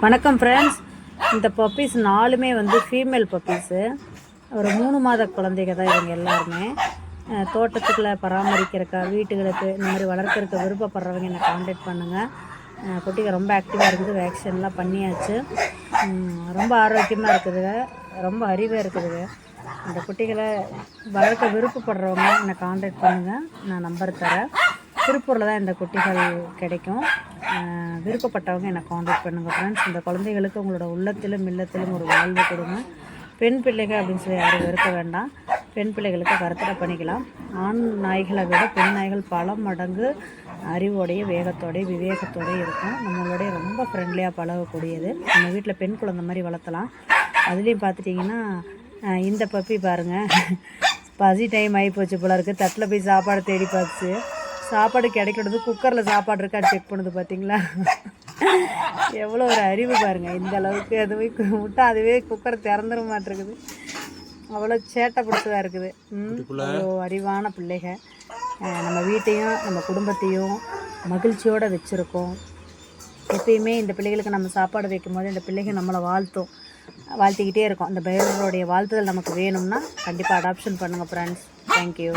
வணக்கம் ஃப்ரெண்ட்ஸ். இந்த பப்பீஸ் 4மே வந்து ஃபீமேல் பப்பீஸு. ஒரு 3 மாத குழந்தைங்க தான் இவங்க எல்லாருமே. தோட்டத்துக்குள்ளே பராமரிக்கிறக்கா, வீட்டுகளுக்கு இந்த மாதிரி வளர்க்குறதுக்கு விருப்பப்படுறவங்க என்னை காண்டாக்ட் பண்ணுங்கள். குட்டிகள் ரொம்ப ஆக்டிவாக இருக்குது, வேக்சின்லாம் பண்ணியாச்சு. ரொம்ப ஆரோக்கியமாக இருக்குதுங்க, ரொம்ப அறிவாக இருக்குதுங்க. இந்த குட்டிகளை வளர்க்க விருப்பப்படுறவங்க என்னை காண்டாக்ட் பண்ணுங்கள், நான் நம்பர் தரேன். திருப்பூரில் தான் இந்த குட்டிகள் கிடைக்கும். விருப்பப்பட்டவங்க என்னை காண்டாக்ட் பண்ணுங்கள் ஃப்ரெண்ட்ஸ். இந்த குழந்தைகளுக்கு உங்களோட உள்ளத்திலும் இல்லத்திலும் ஒரு வாழ்வு கொடுங்க. பெண் பிள்ளைகள் அப்படின்னு சொல்லி யாரும் வெறுக்க வேண்டாம். பெண் பிள்ளைகளுக்கு கருத்தடை பண்ணிக்கலாம். ஆண் நாய்களை விட பெண் நாய்கள் பல மடங்கு அறிவோடைய, வேகத்தோடைய, விவேகத்தோடையும் இருக்கும். நம்மளுடைய ரொம்ப ஃப்ரெண்ட்லியாக பழகக்கூடியது. நம்ம வீட்டில் பெண் குழந்தை மாதிரி வளர்த்தலாம். அதுலேயும் பார்த்துட்டிங்கன்னா இந்த பப்பி பாருங்கள், பசி டைம் ஆகி போச்சு போல இருக்குது. தட்டில் போய் சாப்பாடு தேடி பார்த்துச்சு. சாப்பாடு கிடைக்கிறது குக்கரில் சாப்பாடு இருக்கான்னு செக் பண்ணுது. பார்த்தீங்களா எவ்வளோ ஒரு அறிவு பாருங்கள். இந்த அளவுக்கு அதுவே விட்டா அதுவே குக்கரை திறந்துட மாட்டிருக்குது. அவ்வளோ சேட்டை பிடிச்சதாக இருக்குது. அவ்வளோ அறிவான பிள்ளைகள். நம்ம வீட்டையும் நம்ம குடும்பத்தையும் மகிழ்ச்சியோடு வச்சுருக்கோம். எப்பயுமே இந்த பிள்ளைகளுக்கு நம்ம சாப்பாடு வைக்கும் போது இந்த பிள்ளைகள் நம்மளை வாழ்த்திக்கிட்டே இருக்கோம். இந்த பைரவருடைய வாழ்த்துதல் நமக்கு வேணும்னா கண்டிப்பாக அடாப்ஷன் பண்ணுங்கள் ஃப்ரெண்ட்ஸ். தேங்க்யூ.